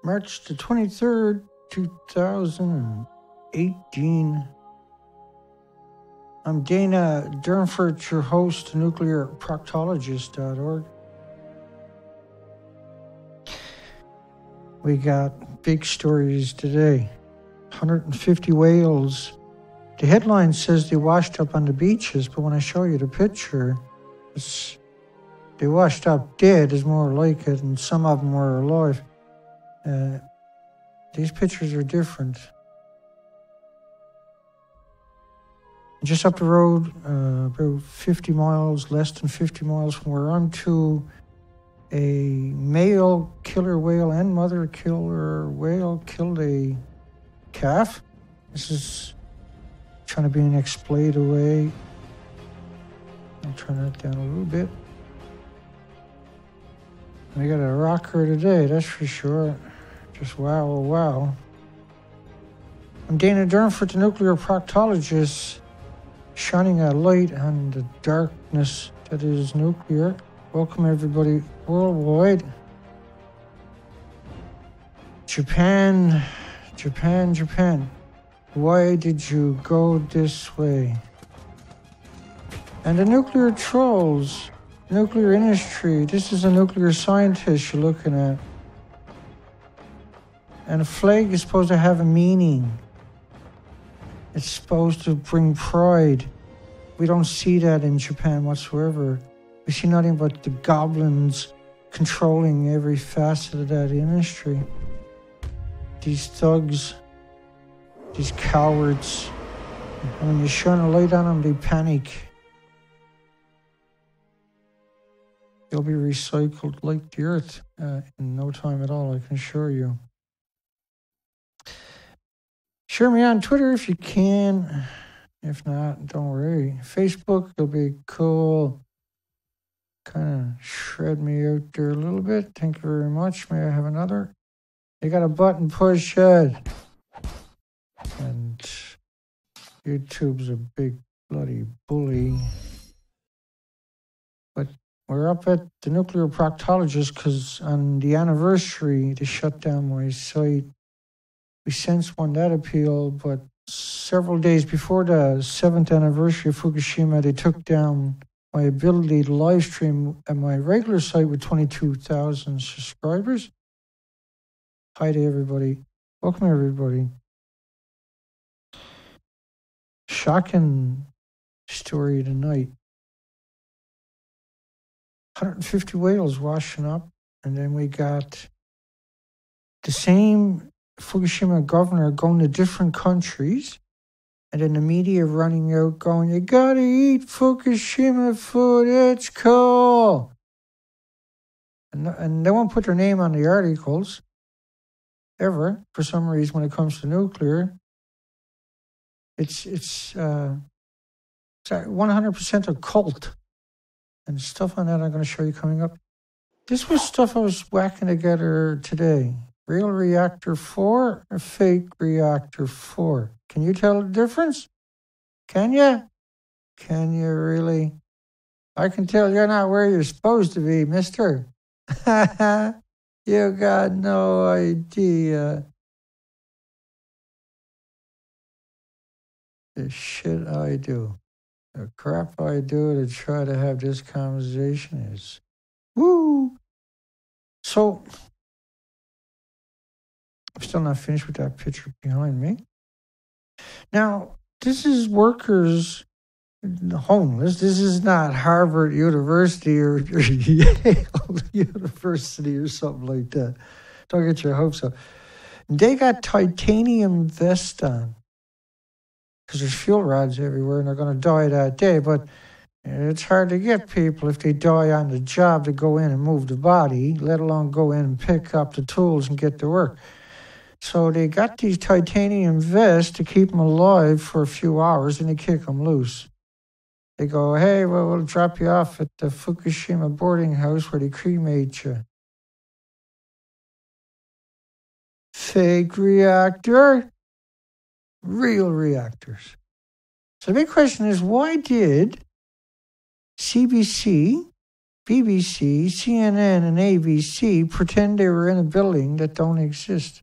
March the 23rd, 2018. I'm Dana Durnford, your host, nuclearproctologist.org. We got big stories today. 150 whales. The headline says they washed up on the beaches, but when I show you the picture, they washed up dead is more like it, and some of them were alive. These pictures are different. Just up the road, about 50 miles, less than 50 miles from where I'm to, a male killer whale and mother killer whale killed a calf. This is trying to be an explained away. I'll turn that down a little bit. We got a rocker today, that's for sure. Just wow, oh wow. I'm Dana Durnford, the nuclear proctologist, shining a light on the darkness that is nuclear. Welcome everybody worldwide. Japan. Why did you go this way? And the nuclear trolls, nuclear industry. This is a nuclear scientist you're looking at. And a flag is supposed to have a meaning. It's supposed to bring pride. We don't see that in Japan whatsoever. We see nothing but the goblins controlling every facet of that industry. These thugs, these cowards, and when you shine a light on them, they panic. They'll be recycled like the earth in no time at all, I can assure you. Share me on Twitter if you can. If not, don't worry. Facebook will be cool. Kind of shred me out there a little bit. Thank you very much. May I have another? You got a button push it. And YouTube's a big bloody bully. But we're up at the nuclear proctologist because on the anniversary, they shut down my site. We since won that appeal, but several days before the 7th anniversary of Fukushima, they took down my ability to live stream at my regular site with 22,000 subscribers. Hi to everybody. Welcome, everybody. Shocking story tonight. 150 whales washing up, and then we got the same Fukushima governor going to different countries, and then the media running out going, you gotta eat Fukushima food, it's cool. And they won't put their name on the articles, ever, for some reason when it comes to nuclear. It's 100% a cult. And stuff on that I'm going to show you coming up. This was stuff I was whacking together today. Real reactor 4 or fake reactor 4? Can you tell the difference? Can you? Can you really? I can tell you're not where you're supposed to be, mister. You got no idea. The shit I do. The crap I do to try to have this conversation is woo. So, I'm still not finished with that picture behind me. Now, this is workers homeless. This is not Harvard University or Yale University or something like that. Don't get your hopes up. They got titanium vests on because there's fuel rods everywhere and they're going to die that day. But it's hard to get people if they die on the job to go in and move the body, let alone go in and pick up the tools and get to work. So they got these titanium vests to keep them alive for a few hours and they kick them loose. They go, hey, well, we'll drop you off at the Fukushima boarding house where they cremate you. Fake reactor, real reactors. So the big question is, why did CBC BBC, CNN, and ABC pretend they were in a building that don't exist.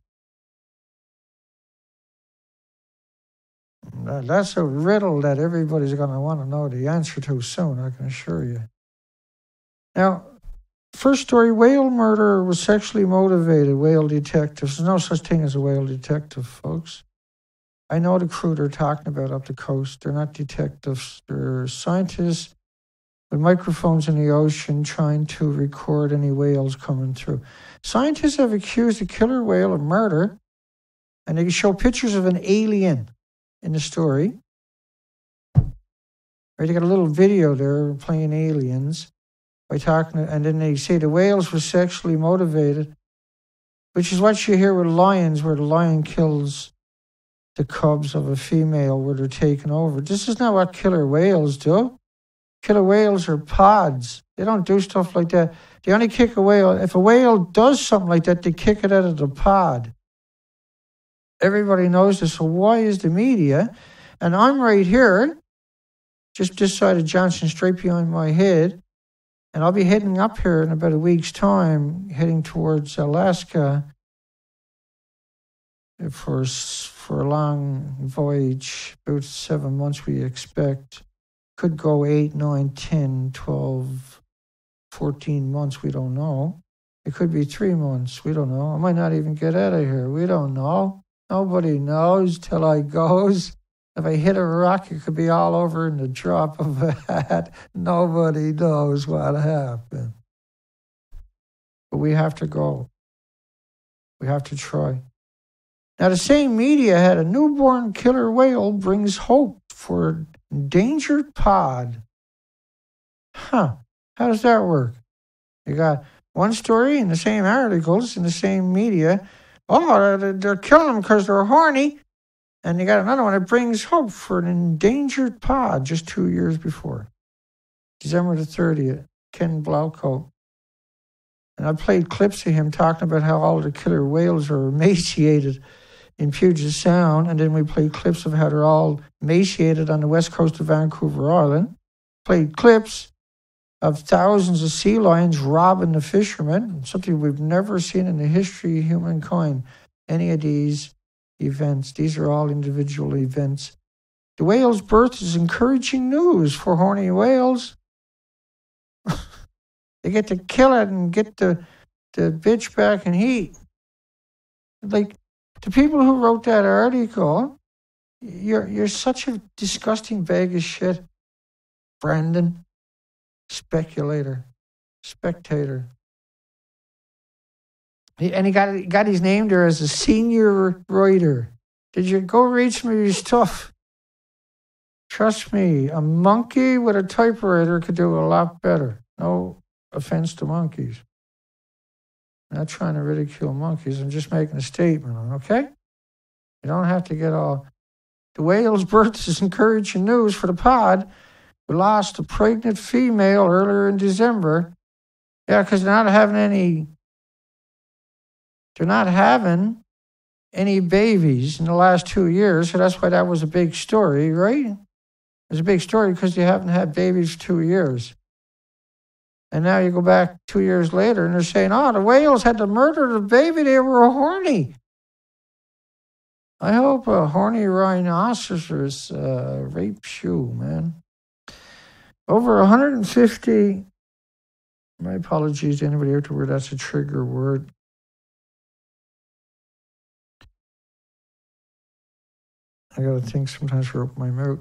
That's a riddle that everybody's going to want to know the answer to soon, I can assure you. Now, first story, whale murder was sexually motivated, whale detectives. There's no such thing as a whale detective, folks. I know the crew they're talking about up the coast. They're not detectives. They're scientists with microphones in the ocean trying to record any whales coming through. Scientists have accused a killer whale of murder, and they show pictures of an alien in the story. Right, they got a little video there playing aliens by talking, and then they say the whales were sexually motivated, which is what you hear with lions, where the lion kills the cubs of a female where they're taken over. This is not what killer whales do. Killer whales are pods. They don't do stuff like that. They only kick a whale. If a whale does something like that, they kick it out of the pod. Everybody knows this, so why is the media? And I'm right here, just this side of Johnson, straight behind my head, and I'll be heading up here in about a week's time, heading towards Alaska for a long voyage, about 7 months we expect. Could go 8, 9, 10, 12, 14 months, we don't know. It could be 3 months, we don't know. I might not even get out of here, we don't know. Nobody knows till I goes. If I hit a rock, it could be all over in the drop of a hat. Nobody knows what happened. But we have to go. We have to try. Now, the same media had a newborn killer whale brings hope for endangered pod. How does that work? You got one story in the same articles, in the same media. Oh, they're killing them because they're horny. And you got another one that brings hope for an endangered pod just 2 years before. December the 30th, Ken Blaucoat. And I played clips of him talking about how all the killer whales are emaciated in Puget Sound. And then we played clips of how they're all emaciated on the west coast of Vancouver Island. Played clips of thousands of sea lions robbing the fishermen, something we've never seen in the history of humankind. Any of these events, these are all individual events. The whale's birth is encouraging news for horny whales. They get to kill it and get the bitch back in heat. Like, the people who wrote that article, you're such a disgusting bag of shit, Brandon. Spectator. And he got his name there as a senior writer. Did you go read some of his stuff? Trust me, a monkey with a typewriter could do a lot better. No offense to monkeys. I'm not trying to ridicule monkeys. I'm just making a statement, okay? You don't have to get all... The whale's birth is encouraging news for the pod. We lost a pregnant female earlier in December. Yeah, because they're not having any babies in the last 2 years, so that's why that was a big story, right? It was a big story because they haven't had babies for 2 years. And now you go back 2 years later and they're saying, oh, the whales had to murder the baby, they were horny. I hope a horny rhinoceros rapes you, man. Over 150, my apologies to anybody out there where that's a trigger word. I got to think sometimes for open my mouth.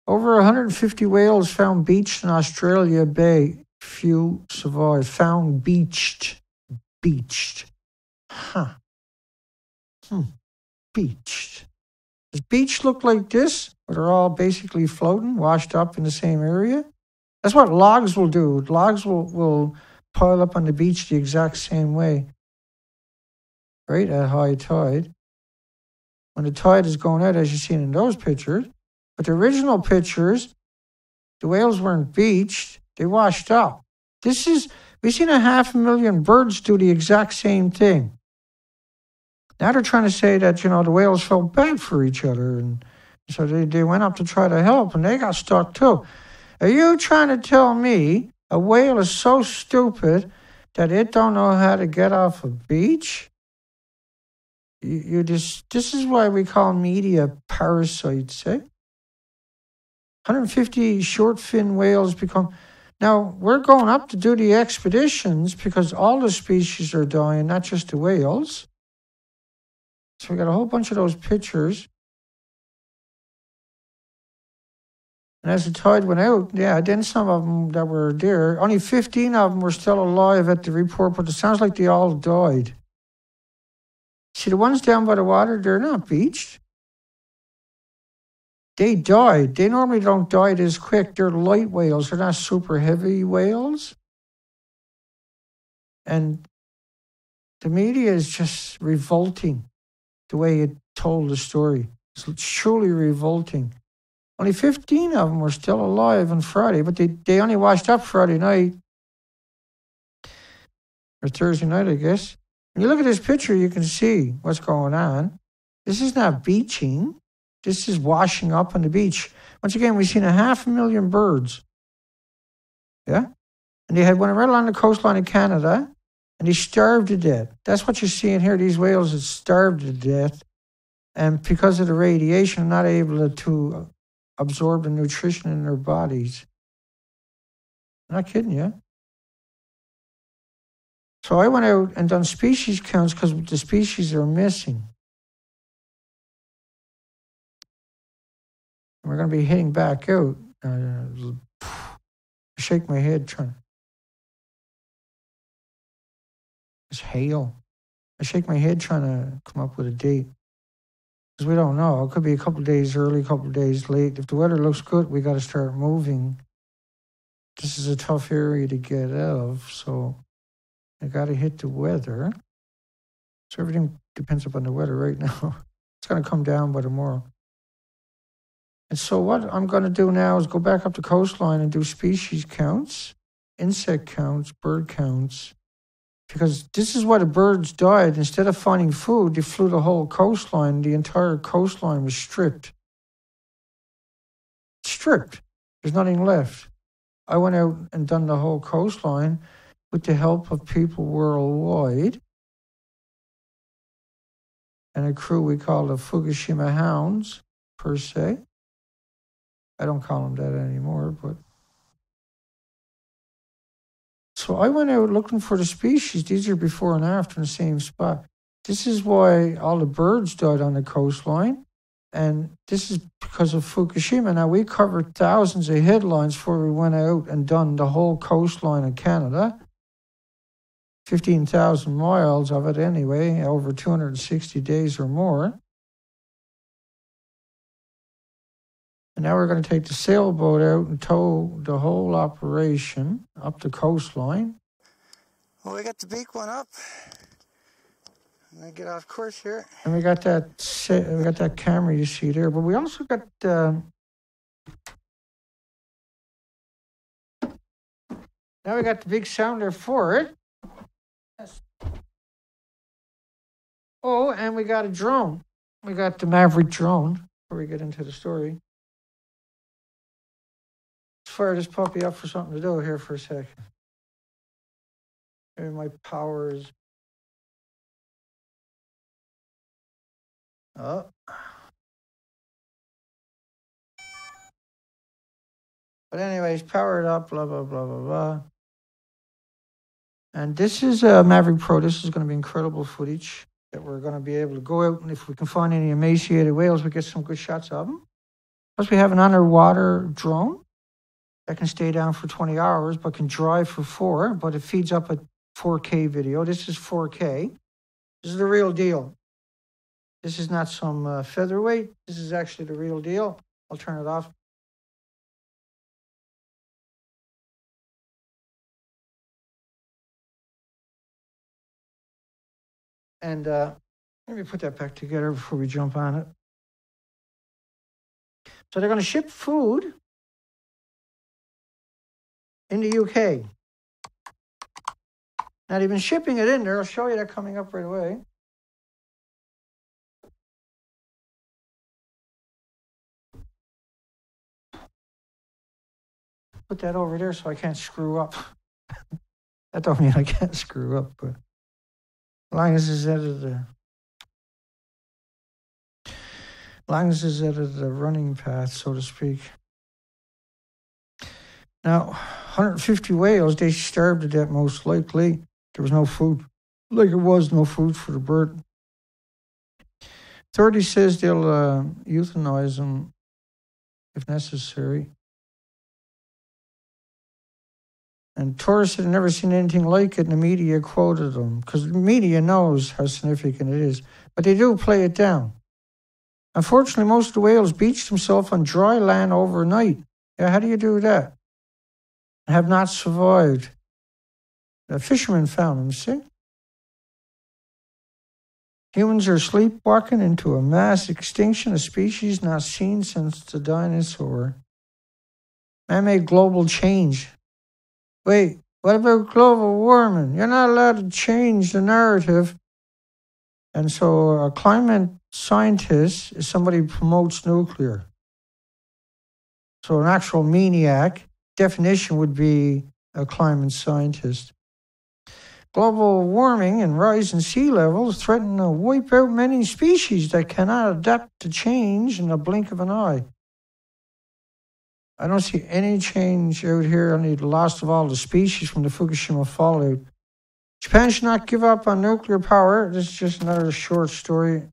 Over 150 whales found beached in Australia Bay. Few survived. Found beached. Beached. Beached. Does beach look like this? Where they're all basically floating, washed up in the same area? That's what logs will do. Logs will pile up on the beach the exact same way. Right? At high tide. When the tide is going out, as you've seen in those pictures. But the original pictures, the whales weren't beached. They washed up. We've seen 500,000 birds do the exact same thing. Now they're trying to say that, the whales felt bad for each other. And so they went up to try to help, and they got stuck too. Are you trying to tell me A whale is so stupid that it don't know how to get off a beach. This is why we call media parasites, eh? 150 short fin whales become. Now, we're going up to do the expeditions because all the species are dying, not just the whales. So we got a whole bunch of those pictures. And as the tide went out, yeah, then some of them that were there, only 15 of them were still alive at the report, but it sounds like they all died. See, the ones down by the water, they're not beached. They died. They normally don't die this quick. They're light whales. They're not super heavy whales. And the media is just revolting the way it told the story. It's truly revolting. Only 15 of them were still alive on Friday, but they only washed up Friday night. Or Thursday night, I guess. When you look at this picture, you can see what's going on. This is not beaching. This is washing up on the beach. Once again, we've seen 500,000 birds. Yeah? And they had one right along the coastline of Canada, and they starved to death. That's what you're seeing here. These whales are starved to death. And because of the radiation, not able to absorb the nutrition in their bodies. I'm not kidding you. So I went out and done species counts because the species are missing. And we're going to be heading back out. I shake my head trying. It's hail. I shake my head trying to come up with a date. Because we don't know. It could be a couple of days early, a couple of days late. If the weather looks good, we got to start moving. This is a tough area to get out of, so I got to hit the weather. So everything depends upon the weather right now. It's going to come down by tomorrow. And so what I'm going to do now is go back up the coastline and do species counts, insect counts, bird counts. Because this is why the birds died. Instead of finding food, they flew the whole coastline. The entire coastline was stripped. Stripped. There's nothing left. I went out and done the whole coastline with the help of people worldwide and a crew we call the Fukushima Hounds, per se. I don't call them that anymore, but... So I went out looking for the species. These are before and after in the same spot. This is why all the birds died on the coastline. And this is because of Fukushima. Now, we covered thousands of headlines before we went out and done the whole coastline of Canada. 15,000 miles of it anyway, over 260 days or more. And now we're going to take the sailboat out and tow the whole operation up the coastline. Well, we got the big one up. I'm going to get off course here. And we got that camera you see there. But we also got... now we got the big sounder for it. Yes. Oh, and we got a drone. We got the Maverick drone before we get into the story. Let's fire this puppy up for something to do here for a second. Maybe my power is... Oh. But anyways, power it up, blah, blah, blah, blah, blah. And this is Maverick Pro. This is going to be incredible footage that we're going to be able to go out, and if we can find any emaciated whales, we get some good shots of them. Plus, we have an underwater drone that can stay down for 20 hours, but can drive for 4, but it feeds up a 4K video. This is 4K. This is the real deal. This is not some featherweight. This is actually the real deal. I'll turn it off. And let me put that back together before we jump on it. So they're going to ship food in the UK. Now they've been shipping it in there. I'll show you that coming up right away. put that over there so I can't screw up. That don't mean I can't screw up, but as long as it's out of the running path, so to speak. Now, 150 whales, they starved to death most likely. There was no food. Like it was no food for the bird. Authority says they'll euthanize them if necessary. And tourists had never seen anything like it, and the media quoted them, because the media knows how significant it is. But they do play it down. Unfortunately, most of the whales beached themselves on dry land overnight. Yeah, how do you do that? And have not survived. The fishermen found them, see? Humans are sleepwalking into a mass extinction, a species not seen since the dinosaur. Man-made global change. Wait, what about global warming? You're not allowed to change the narrative. And so a climate scientist is somebody who promotes nuclear. So an actual maniac, definition would be a climate scientist. Global warming and rising sea levels threaten to wipe out many species that cannot adapt to change in the blink of an eye. I don't see any change out here, only the loss of all the species from the Fukushima fallout. Japan should not give up on nuclear power. This is just another short story.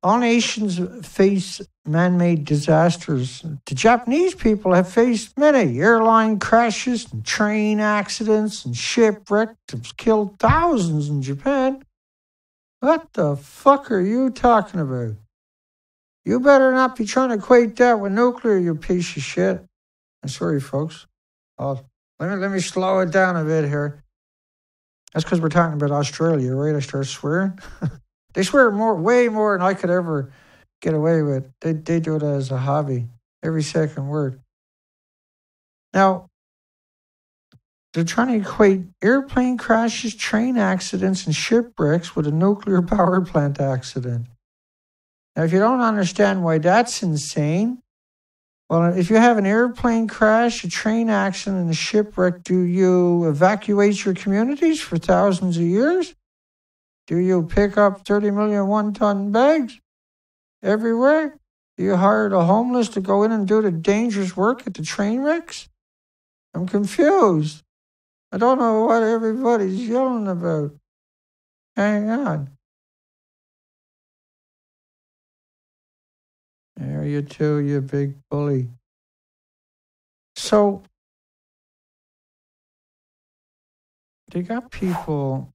All nations face man-made disasters. The Japanese people have faced many airline crashes and train accidents and shipwrecks have killed thousands in Japan. What the fuck are you talking about? You better not be trying to equate that with nuclear, you piece of shit. I'm sorry, folks. Let me slow it down a bit here. That's because we're talking about Australia, right? I start swearing. They swear way more than I could ever get away with. They do it as a hobby, every second word. Now, they're trying to equate airplane crashes, train accidents, and shipwrecks with a nuclear power plant accident. Now, if you don't understand why that's insane, well, if you have an airplane crash, a train accident, and a shipwreck, do you evacuate your communities for thousands of years? Do you pick up 30 million one-ton bags everywhere? Do you hire the homeless to go in and do the dangerous work at the train wrecks? I'm confused. I don't know what everybody's yelling about. Hang on. There you two, you big bully. So, they got people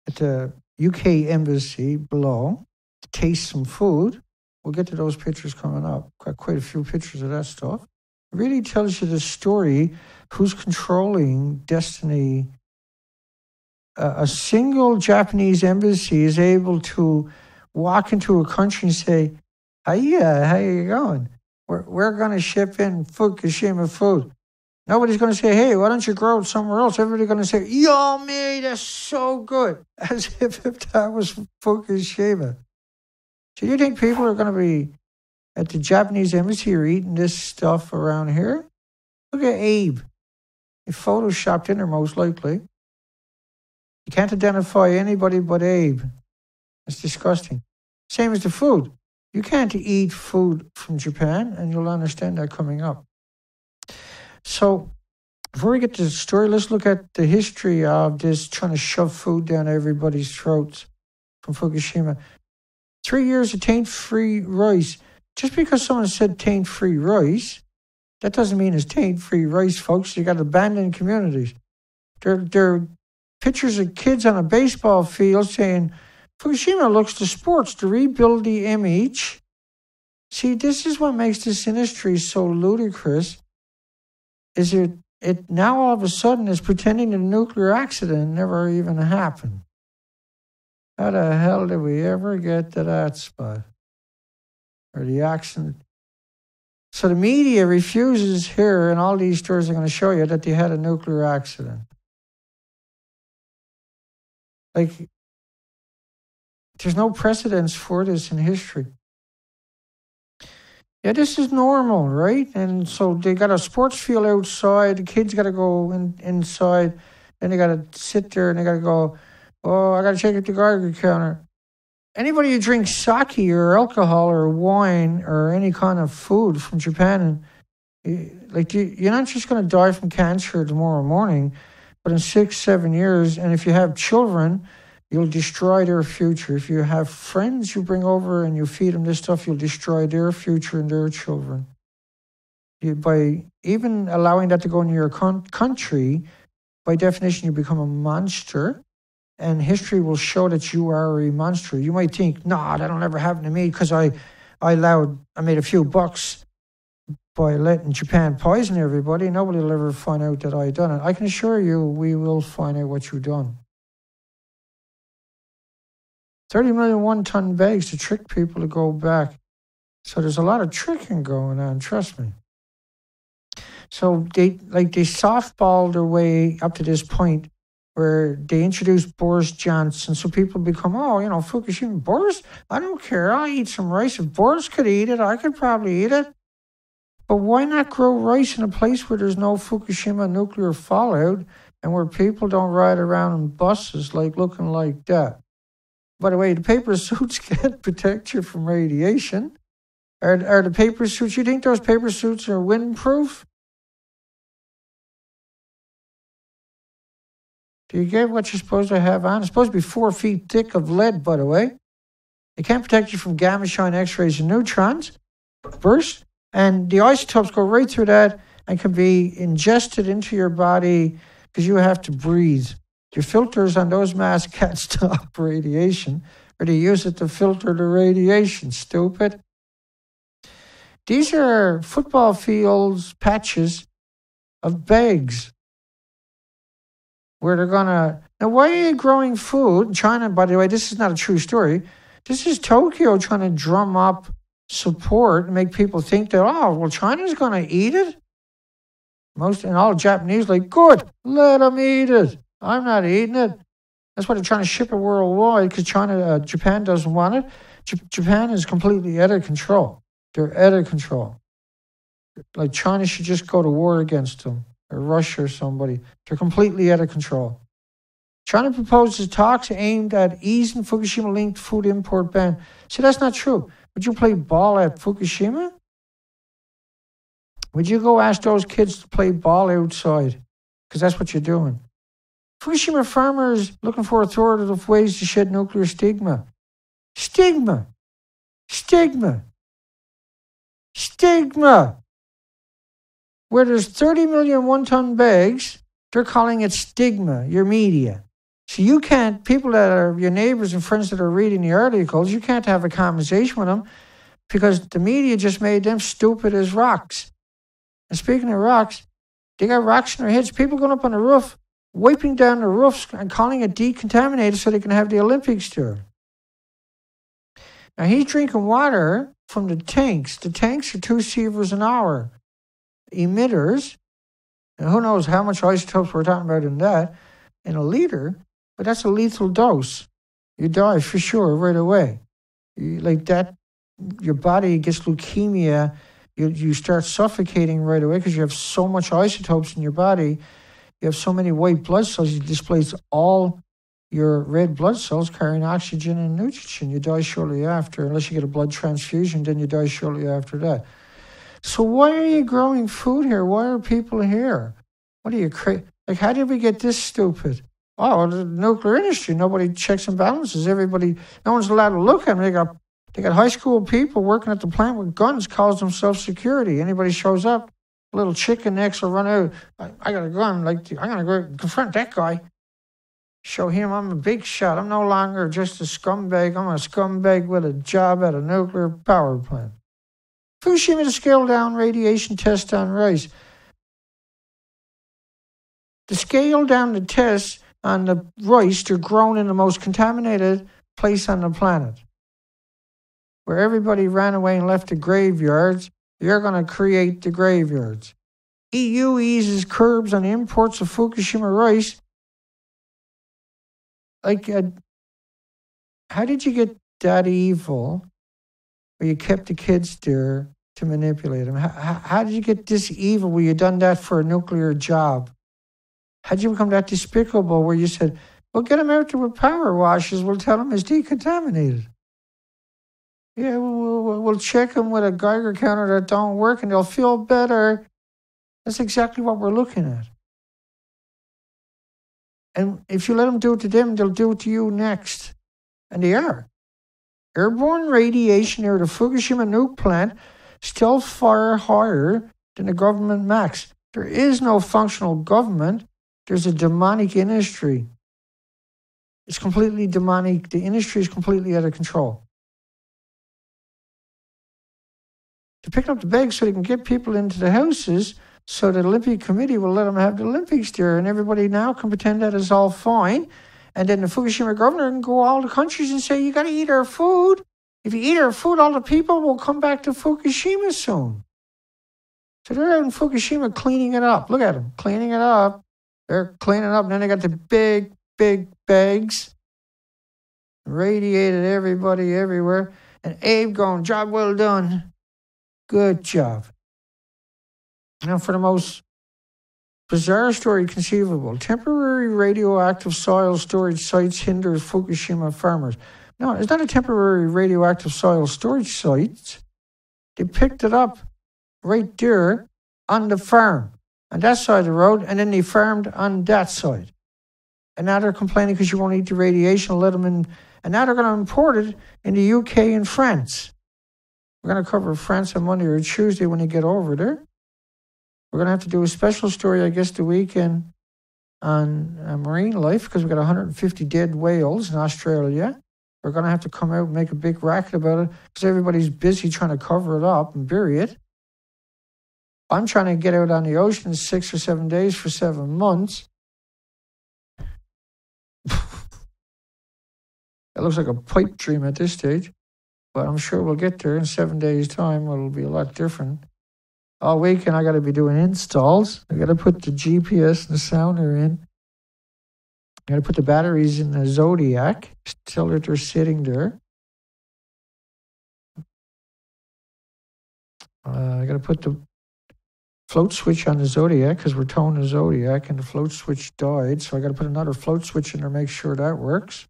at the UK embassy below to taste some food. We'll get to those pictures coming up. Got quite a few pictures of that stuff. It really tells you the story, who's controlling destiny. A single Japanese embassy is able to walk into a country and say, "Hiya, how you going? We're going to ship in Fukushima food." Nobody's going to say, "Hey, why don't you grow it somewhere else?" Everybody's going to say, "Yummy, that's so good." As if that was Fukushima. So you think people are going to be at the Japanese embassy or eating this stuff around here? Look at Abe. He photoshopped in there most likely. You can't identify anybody but Abe. It's disgusting. Same as the food. You can't eat food from Japan, and you'll understand that coming up. So, before we get to the story, let's look at the history of this trying to shove food down everybody's throats from Fukushima. 3 years of taint-free rice. Just because someone said taint-free rice, that doesn't mean it's taint-free rice, folks. You got abandoned communities. There are pictures of kids on a baseball field saying, "Fukushima looks to sports to rebuild the image." See, this is what makes this industry so ludicrous. Is it now all of a sudden is pretending the nuclear accident never even happened. How the hell did we ever get to that spot? Or the accident? So the media refuses here, and all these stories are going to show you that they had a nuclear accident. Like, there's no precedence for this in history. Yeah, this is normal, right? And so they got a sports field outside. The kids got to go inside. Then they got to sit there and they got to go, oh, I got to check out the Geiger counter. Anybody who drinks sake or alcohol or wine or any kind of food from Japan, you're not just going to die from cancer tomorrow morning, but in 6, 7 years, and if you have children, you'll destroy their future. If you have friends you bring over and you feed them this stuff, you'll destroy their future and their children. By even allowing that to go into your country, by definition, you become a monster, and history will show that you are a monster. You might think, no, that'll never happen to me because I made a few bucks by letting Japan poison everybody. Nobody will ever find out that I done it. I can assure you, we will find out what you've done. 30 million one-ton bags to trick people to go back. So there's a lot of tricking going on, trust me. So they softballed their way up to this point where they introduced Boris Johnson. So people become, Fukushima, Boris? I don't care. I'll eat some rice. If Boris could eat it, I could probably eat it. But why not grow rice in a place where there's no Fukushima nuclear fallout and where people don't ride around in buses looking like that? By the way, the paper suits can't protect you from radiation. Are the paper suits, you think those paper suits are windproof? Do you get what you're supposed to have on? It's supposed to be 4 feet thick of lead, by the way. It can't protect you from gamma shine, X-rays, and neutrons burst. And the isotopes go right through that and can be ingested into your body because you have to breathe. Your filters on those masks can't stop radiation, or they use it to filter the radiation, stupid. These are football fields, patches of bags where they're going to... Now, why are you growing food? In China, by the way, this is not a true story. This is Tokyo trying to drum up support and make people think that, China's going to eat it? And all Japanese good, let them eat it. I'm not eating it. That's why they're trying to ship it worldwide because Japan doesn't want it. Japan is completely out of control. They're out of control. China should just go to war against them, or Russia or somebody. They're completely out of control. China proposes talks aimed at easing Fukushima-linked food import ban. See, that's not true. Would you play ball at Fukushima? Would you go ask those kids to play ball outside? Because that's what you're doing. Fukushima farmers looking for authoritative ways to shed nuclear stigma. Stigma. Stigma. Stigma. Where there's 30 million one-ton bags, they're calling it stigma, your media. So you can't, people that are your neighbors and friends that are reading the articles, you can't have a conversation with them because the media just made them stupid as rocks. And speaking of rocks, they got rocks in their heads. People going up on the roof, wiping down the roofs and calling it decontaminated so they can have the Olympics there. Now he's drinking water from the tanks. The tanks are 2 sieverts an hour. Emitters, and who knows how much isotopes we're talking about in that, in a liter, but that's a lethal dose. You die for sure right away. Your body gets leukemia. You start suffocating right away because you have so much isotopes in your body. You have so many white blood cells, you displace all your red blood cells carrying oxygen and nutrition. You die shortly after, unless you get a blood transfusion, then you die shortly after that. So why are you growing food here? Why are people here? What are you crazy? How did we get this stupid? Oh, the nuclear industry. Nobody checks and balances. No one's allowed to look at them. They got high school people working at the plant with guns, calls themselves security. Anybody shows up, little chicken necks will run out. I got a gun. I'm gonna go confront that guy. Show him I'm a big shot. I'm no longer just a scumbag. I'm a scumbag with a job at a nuclear power plant. Fukushima to scale down radiation test on rice. To scale down the tests on the rice, they're grown in the most contaminated place on the planet. Where everybody ran away and left the graveyards, you're going to create the graveyards. EU eases curbs on imports of Fukushima rice. How did you get that evil where you kept the kids there to manipulate them? How did you get this evil where you done that for a nuclear job? How did you become that despicable where you said, well, get him out there with power washes. We'll tell him it's decontaminated. Yeah, we'll check him with a Geiger counter that don't work and they'll feel better. That's exactly what we're looking at. And if you let them do it to them, they'll do it to you next. And they are. Airborne radiation near the Fukushima nuke plant still far higher than the government max. There is no functional government. There's a demonic industry. It's completely demonic. The industry is completely out of control. They're picking up the bags so they can get people into the houses so the Olympic Committee will let them have the Olympics there, and everybody now can pretend that it's all fine. And then the Fukushima governor can go all the countries and say, you got to eat our food. If you eat our food, all the people will come back to Fukushima soon. So they're out in Fukushima cleaning it up. Look at them, cleaning it up. They're cleaning up, and then they got the big bags. Radiated everybody everywhere. And Abe going, job well done. Good job. Now for the most bizarre story conceivable. Temporary radioactive soil storage sites hinders Fukushima farmers. No, it's not a temporary radioactive soil storage site. They picked it up right there on the farm, on that side of the road, and then they farmed on that side. And now they're complaining because you won't eat the radiation, let them in. And now they're going to import it in the UK and France. We're going to cover France on Monday or Tuesday when they get over there. We're going to have to do a special story, I guess, the weekend on marine life because we've got 150 dead whales in Australia. We're going to have to come out and make a big racket about it because everybody's busy trying to cover it up and bury it. I'm trying to get out on the ocean 6 or 7 days for 7 months. It looks like a pipe dream at this stage, but I'm sure we'll get there in 7 days' time. It'll be a lot different. All weekend, I got to be doing installs. I got to put the GPS and the sounder in. I got to put the batteries in the Zodiac, still that they're sitting there. I got to put the float switch on the Zodiac because we're towing the Zodiac and the float switch died. So I got to put another float switch in there, make sure that works.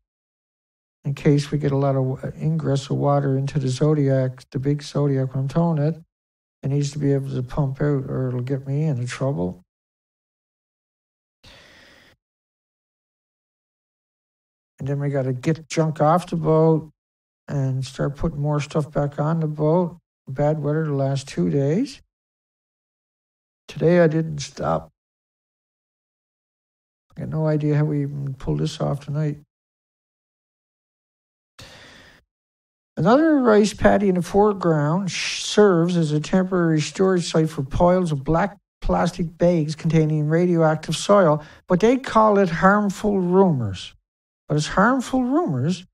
In case we get a lot of ingress of water into the Zodiac, the big Zodiac when I'm towing it. It needs to be able to pump out or it'll get me into trouble. And then we got to get junk off the boat and start putting more stuff back on the boat. Bad weather the last 2 days. Today I didn't stop. I got no idea how we even pull this off tonight. Another rice paddy in the foreground serves as a temporary storage site for piles of black plastic bags containing radioactive soil, but they call it harmful rumors. But it's harmful rumors.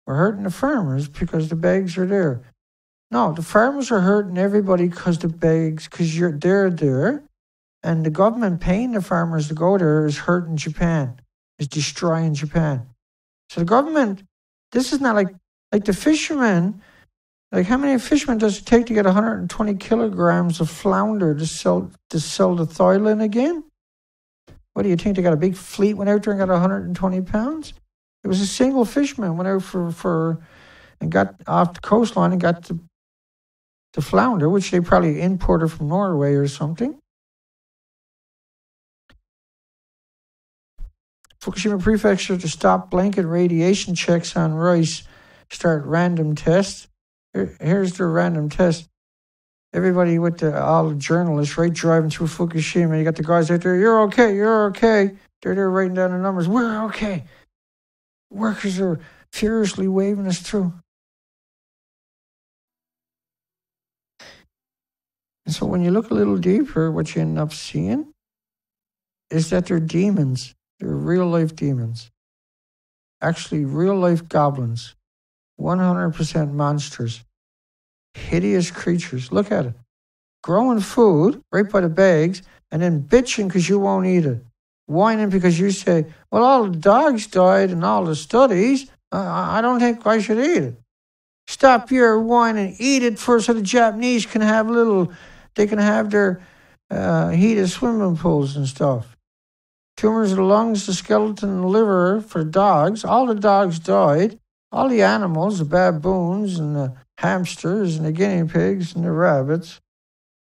We're hurting the farmers because the bags are there. No, the farmers are hurting everybody because the bags, because they're there, and the government paying the farmers to go there is hurting Japan, is destroying Japan. So the government, this is not like the fishermen, like how many fishermen does it take to get 120 kilograms of flounder to sell the Thailand again? What do you think? They got a big fleet, went out there and got 120 pounds? It was a single fisherman, went out and got off the coastline and got the flounder, which they probably imported from Norway or something. Fukushima prefecture to stop blanket radiation checks on rice, start random tests. Here's the random test. Everybody with all the journalists, right, driving through Fukushima. You got the guys out there, you're okay, you're okay. They're there writing down the numbers. We're okay. Workers are furiously waving us through. And so when you look a little deeper, what you end up seeing is that they're demons. They're real-life demons. Actually, real-life goblins. 100% monsters. Hideous creatures. Look at it. Growing food right by the bags and then bitching because you won't eat it. Whining because you say, well, all the dogs died in all the studies. I don't think I should eat it. Stop your wine and eat it first so the Japanese can have they can have their heated swimming pools and stuff. Tumors of the lungs, the skeleton, and the liver for dogs. All the dogs died. All the animals, the baboons and the hamsters and the guinea pigs and the rabbits,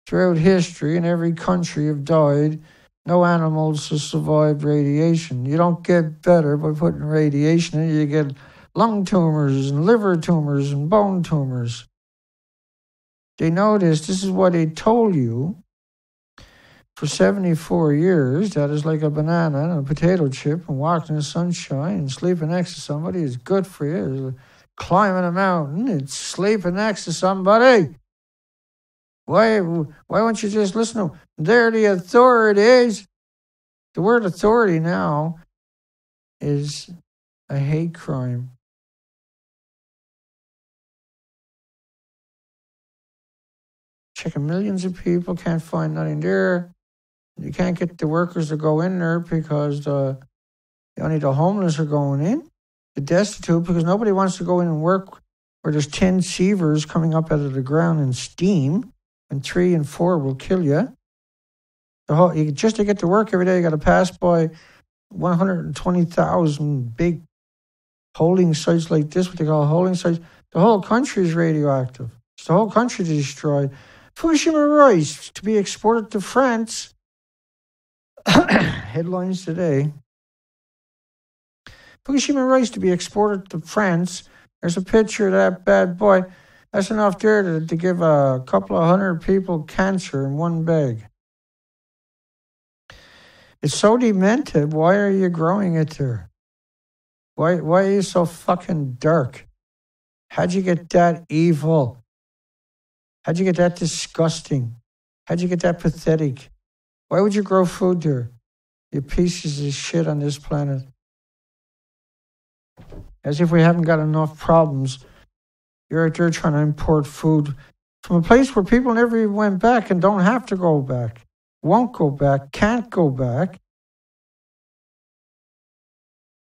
throughout history in every country have died. No animals have survived radiation. You don't get better by putting radiation in. You get lung tumors and liver tumors and bone tumors. They know this. This is what they told you for 74 years. That is like a banana and a potato chip and walking in the sunshine and sleeping next to somebody is good for you. It's climbing a mountain, it's sleeping next to somebody. Why won't you just listen to them? They're the authorities. The word authority now is a hate crime. Checking millions of people, can't find nothing there. You can't get the workers to go in there because only the homeless are going in. The destitute, because nobody wants to go in and work where there's 10 sievers coming up out of the ground in steam, and 3 and 4 will kill you. Just to get to work every day, you got to pass by 120,000 big holding sites like this, what they call holding sites. The whole country is radioactive. It's the whole country destroyed. Fukushima rice to be exported to France. Headlines today. Fukushima rice to be exported to France. There's a picture of that bad boy. That's enough there to give a couple of 100 people cancer in one bag. It's so demented. Why are you growing it there? Why are you so fucking dark? How'd you get that evil? How'd you get that disgusting? How'd you get that pathetic? Why would you grow food there? You pieces of shit on this planet. As if we haven't got enough problems. You're out there trying to import food from a place where people never even went back and don't have to go back. Won't go back, can't go back.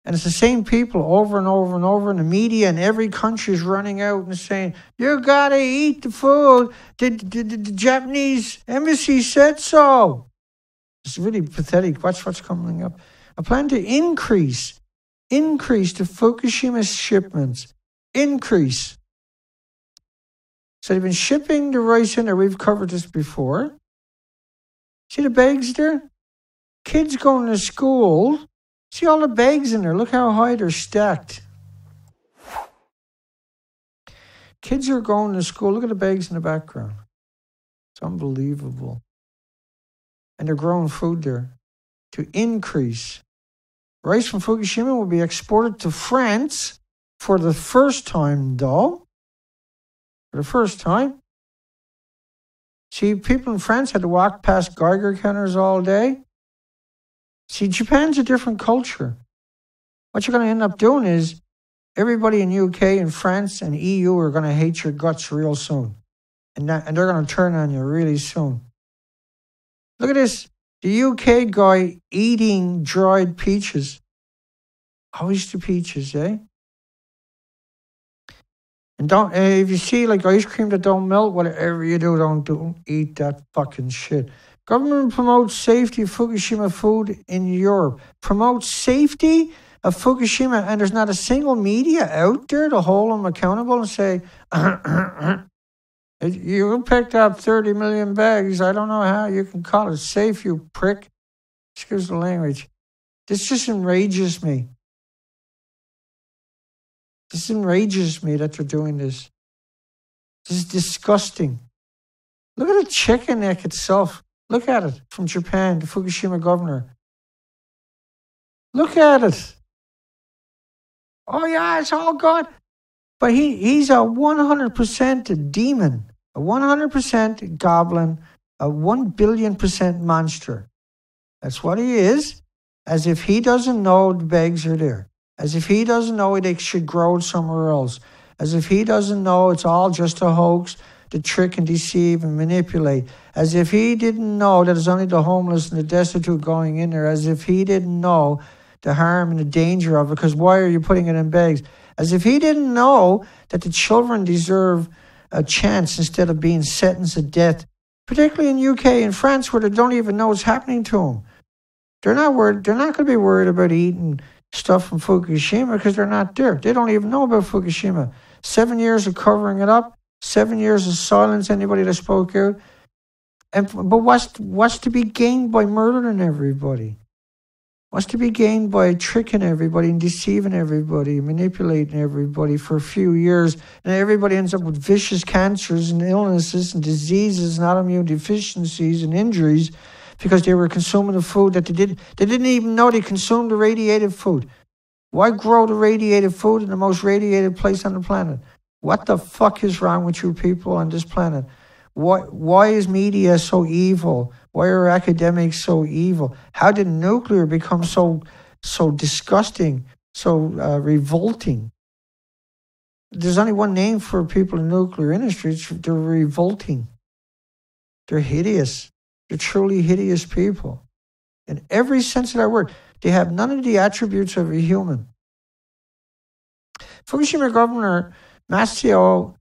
And it's the same people over and over and over in the media, and every country is running out and saying, you gotta eat the food. The Japanese embassy said so. It's really pathetic. Watch what's coming up. A plan to increase the Fukushima shipments. Increase. So they've been shipping the rice in there. We've covered this before. See the bags there? Kids going to school. See all the bags in there. Look how high they're stacked. Kids are going to school. Look at the bags in the background. It's unbelievable. And they're growing food there to increase. Rice from Fukushima will be exported to France for the first time, though. For the first time. See, people in France had to walk past Geiger counters all day. See, Japan's a different culture. What you're going to end up doing is everybody in UK and France and EU are going to hate your guts real soon. And they're going to turn on you really soon. Look at this. The UK guy eating dried peaches. Oyster peaches, eh? And if you see like ice cream that don't melt, whatever you do, don't eat that fucking shit. Government promotes safety of Fukushima food in Europe. Promotes safety of Fukushima, and there's not a single media out there to hold them accountable and say, you picked up 30 million bags. I don't know how you can call it safe, you prick. Excuse the language. This just enrages me. This enrages me that they're doing this. This is disgusting. Look at the chicken neck itself. Look at it from Japan, the Fukushima governor. Look at it. Oh yeah, it's all gone. But he's a 100% demon, a 100% goblin, a 1 billion% monster. That's what he is, as if he doesn't know the bags are there. As if he doesn't know they should grow somewhere else. As if he doesn't know it's all just a hoax to trick and deceive and manipulate. As if he didn't know that it's only the homeless and the destitute going in there. As if he didn't know the harm and the danger of it. Because why are you putting it in bags? As if he didn't know that the children deserve a chance instead of being sentenced to death, particularly in UK and France where they don't even know what's happening to them. They're not worried. They're not going to be worried about eating stuff from Fukushima because they're not there. They don't even know about Fukushima. 7 years of covering it up, 7 years of silence, anybody that spoke out. But what's to be gained by murdering everybody? What's to be gained by tricking everybody and deceiving everybody, manipulating everybody for a few years, and everybody ends up with vicious cancers and illnesses and diseases and autoimmune deficiencies and injuries because they were consuming the food that they didn't even know they consumed the radiated food. Why grow the radiated food in the most radiated place on the planet? What the fuck is wrong with you people on this planet? Why is media so evil? Why are academics so evil? How did nuclear become so disgusting, so revolting? There's only one name for people in the nuclear industry. They're revolting. They're hideous. They're truly hideous people. In every sense of that word, they have none of the attributes of a human. Fukushima Governor Masao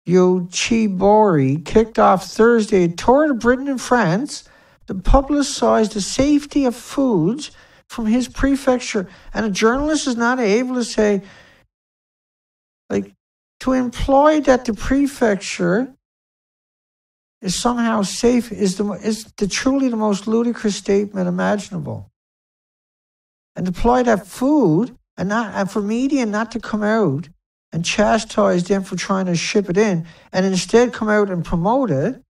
Uchibori kicked off Thursday a tour to Britain and France to publicize the safety of foods from his prefecture. And a journalist is not able to say, to imply that the prefecture is somehow safe is truly the most ludicrous statement imaginable. And deploy that food and for media not to come out and chastise them for trying to ship it in and instead come out and promote it.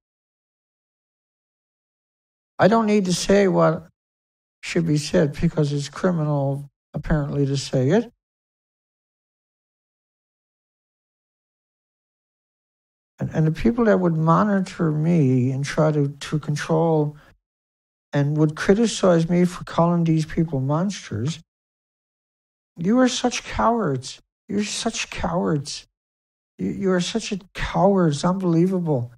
I don't need to say what should be said because it's criminal apparently to say it. And the people that would monitor me and try to control and would criticize me for calling these people monsters, you are such cowards. You're such cowards. You are such a coward. It's unbelievable.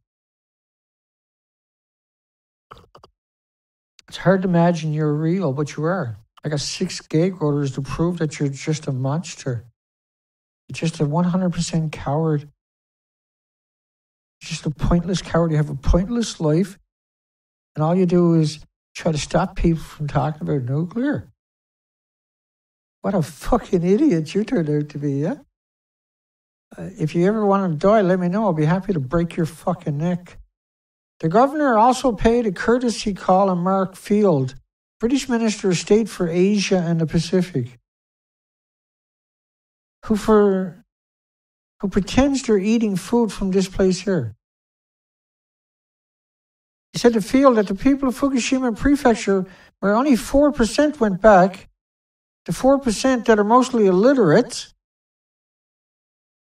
It's hard to imagine you're real, but you are. I got 6 gag orders to prove that you're just a monster. You're just a 100% coward. You're just a pointless coward. You have a pointless life, and all you do is try to stop people from talking about nuclear. What a fucking idiot you turned out to be, yeah? If you ever want to die, let me know. I'll be happy to break your fucking neck. The governor also paid a courtesy call on Mark Field, British Minister of State for Asia and the Pacific, who pretends they're eating food from this place here. He said to Field that the people of Fukushima Prefecture, where only 4% went back, the 4% that are mostly illiterate,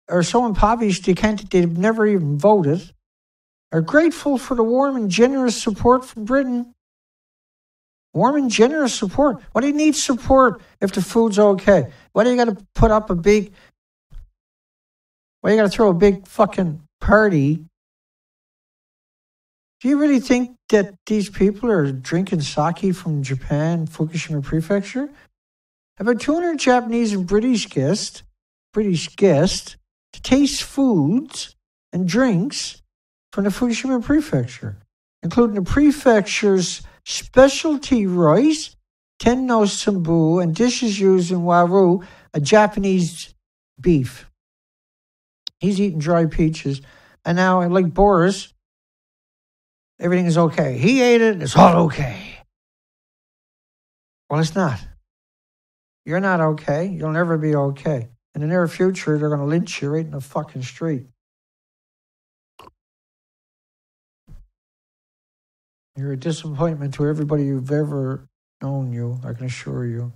are so impoverished they've never even voted, are grateful for the warm and generous support from Britain. Warm and generous support. Why do you need support if the food's okay? Why do you got to put up why do you got to throw a big fucking party? Do you really think that these people are drinking sake from Japan, Fukushima Prefecture? About 200 Japanese and British guests to taste foods and drinks from the Fukushima Prefecture, including the prefecture's specialty rice, tenno Tsubu, and dishes using wagyu, a Japanese beef. He's eating dry peaches, and now, like Boris, everything is okay. He ate it, it's all okay. Well, it's not. You're not okay. You'll never be okay. In the near future, they're going to lynch you right in the fucking street. You're a disappointment to everybody who've ever known you, I can assure you.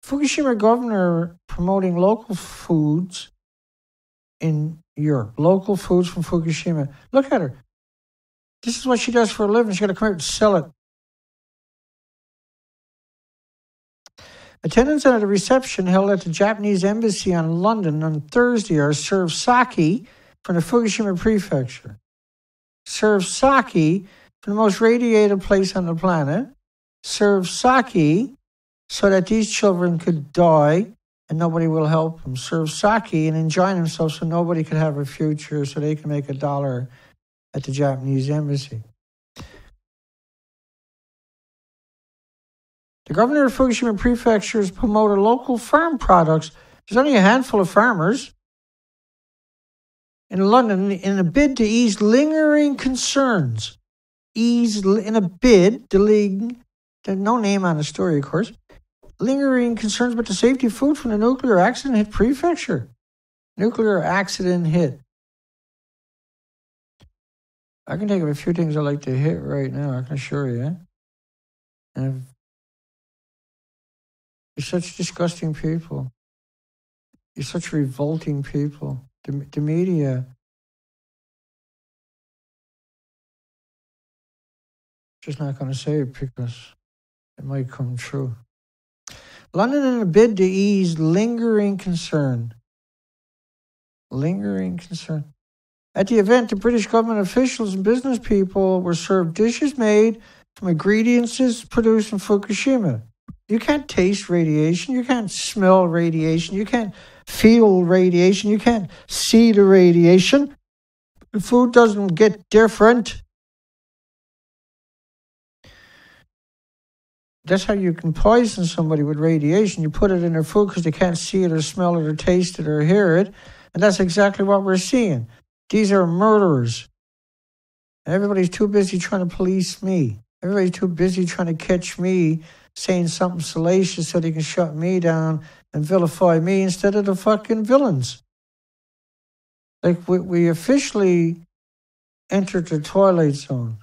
Fukushima governor promoting local foods in Europe. Local foods from Fukushima. Look at her. This is what she does for a living. She's going to come out and sell it. Attendants at a reception held at the Japanese embassy in London on Thursday are served sake from the Fukushima Prefecture. Served sake from the most radiated place on the planet. Served sake so that these children could die and nobody will help them, serve sake and enjoy themselves so nobody can have a future, so they can make $1 at the Japanese embassy. The governor of Fukushima prefecture has promoted local farm products. There's only a handful of farmers in London in a bid to ease lingering concerns. In a bid to there's no name on the story, of course. Lingering concerns about the safety of food from the nuclear accident hit prefecture. Nuclear accident hit. I can think of a few things I'd like to hit right now, I can assure you. And you're such disgusting people. You're such revolting people. The media. Just not going to say it because it might come true. London in a bid to ease lingering concern. Lingering concern. At the event, the British government officials and business people were served dishes made from ingredients produced in Fukushima. You can't taste radiation. You can't smell radiation. You can't feel radiation. You can't see the radiation. The food doesn't get different. That's how you can poison somebody with radiation. You put it in their food because they can't see it or smell it or taste it or hear it. And that's exactly what we're seeing. These are murderers. And everybody's too busy trying to police me. Everybody's too busy trying to catch me saying something salacious so they can shut me down and vilify me instead of the fucking villains. Like, we officially entered the twilight zone.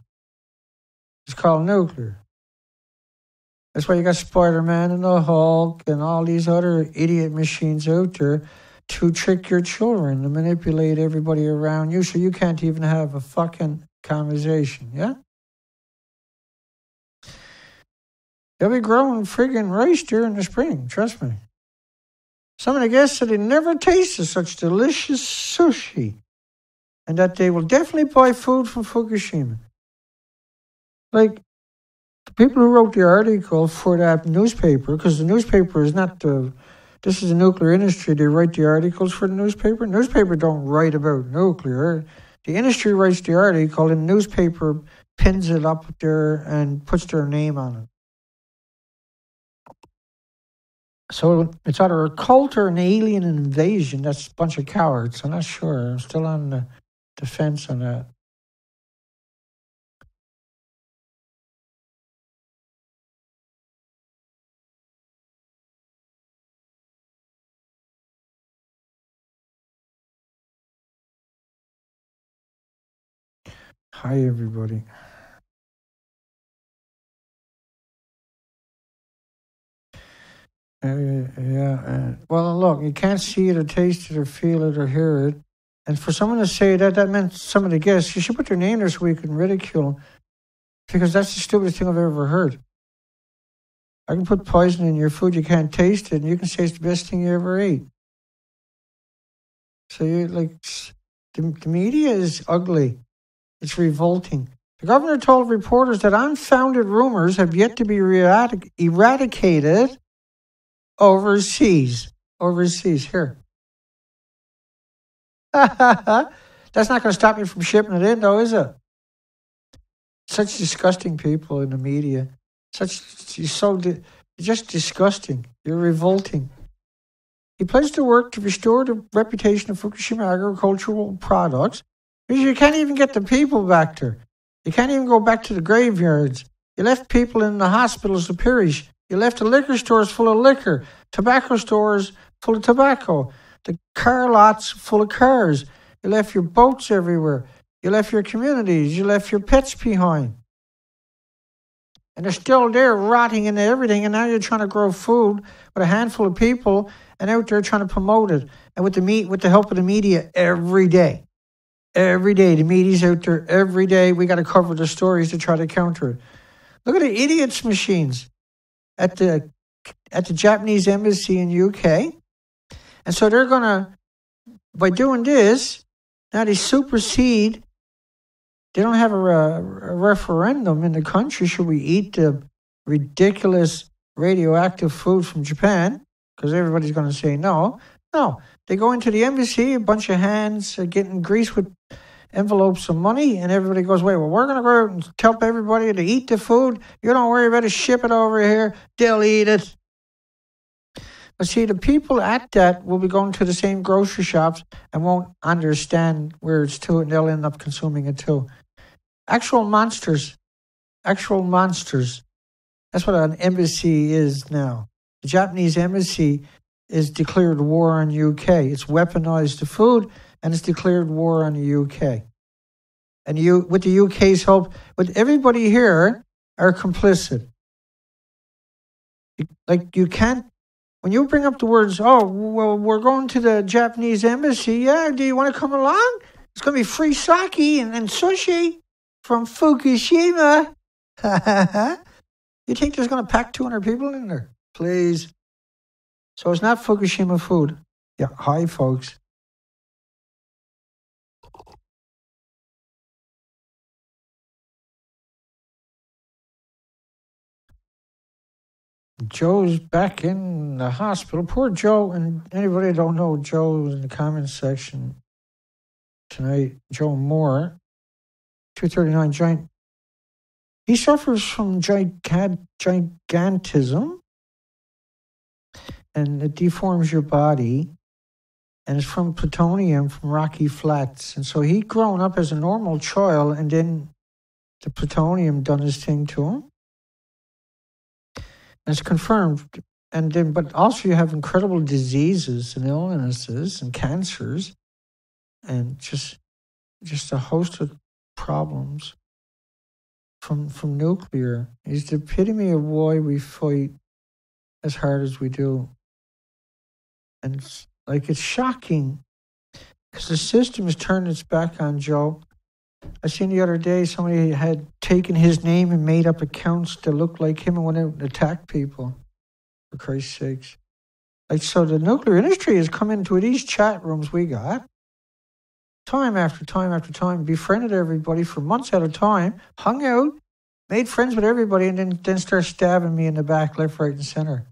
It's called nuclear. That's why you got Spider-Man and the Hulk and all these other idiot machines out there to trick your children, to manipulate everybody around you so you can't even have a fucking conversation, yeah? They'll be growing friggin' rice during the spring, trust me. Some of the guests said they never tasted such delicious sushi and that they will definitely buy food from Fukushima. Like, the people who wrote the article for that newspaper, because the newspaper is not this is the nuclear industry, they write the articles for the newspaper. Newspaper don't write about nuclear. The industry writes the article and the newspaper pins it up there and puts their name on it. So it's either a cult or an alien invasion. That's a bunch of cowards. I'm not sure. I'm still on the defense on that. Hi, everybody. Well, look, you can't see it or taste it or feel it or hear it. And for someone to say that, that meant some of the guests, you should put their name there so we can ridicule them. Because that's the stupidest thing I've ever heard. I can put poison in your food, you can't taste it, and you can say it's the best thing you ever ate. So you're like, the media is ugly. It's revolting. The governor told reporters that unfounded rumors have yet to be eradicated overseas. Overseas, here. That's not going to stop you from shipping it in, though, is it? Such disgusting people in the media. Just disgusting. You're revolting. He pledged to work to restore the reputation of Fukushima agricultural products. Because you can't even get the people back there. You can't even go back to the graveyards. You left people in the hospitals to perish. You left the liquor stores full of liquor, tobacco stores full of tobacco, the car lots full of cars. You left your boats everywhere. You left your communities. You left your pets behind. And they're still there rotting into everything. And now you're trying to grow food with a handful of people and out there trying to promote it. And with the help of the media every day. Every day. The media's out there every day. We got to cover the stories to try to counter it. Look at the idiots machines at the Japanese embassy in UK. And so they're going to, by doing this, now they supersede. They don't have a referendum in the country. Should we eat the ridiculous radioactive food from Japan? because everybody's going to say no. No, they go into the embassy, a bunch of hands getting greased with envelopes of money, and everybody goes, wait, well, we're going to go and tell everybody to eat the food. You don't worry about it, ship it over here. They'll eat it. But see, the people at that will be going to the same grocery shops and won't understand where it's to, and they'll end up consuming it too. Actual monsters. Actual monsters. That's what an embassy is now. The Japanese embassy is declared war on UK. It's weaponized the food, and it's declared war on the UK. And with the UK's help, but everybody here are complicit. Like, you can't, when you bring up the words, oh, well, we're going to the Japanese embassy, yeah, do you want to come along? It's going to be free sake and sushi from Fukushima. You think there's going to pack 200 people in there? Please. So it's not Fukushima food. Yeah, hi, folks. Joe's back in the hospital. Poor Joe. And anybody that don't know Joe in the comments section tonight, Joe Moore, 239 giant. He suffers from gigantism, and it deforms your body, and it's from plutonium from Rocky Flats. And so he'd grown up as a normal child, and then the plutonium done his thing to him. And it's confirmed. And then, but also you have incredible diseases and illnesses and cancers, and just a host of problems from nuclear. He's the epitome of why we fight as hard as we do. And it's shocking because the system has turned its back on Joe. I seen the other day somebody had taken his name and made up accounts that looked like him and went out and attacked people, for Christ's sakes. Like, so the nuclear industry has come into these chat rooms we got, time after time after time, befriended everybody for months at a time, hung out, made friends with everybody, and then start stabbing me in the back, left, right, and center.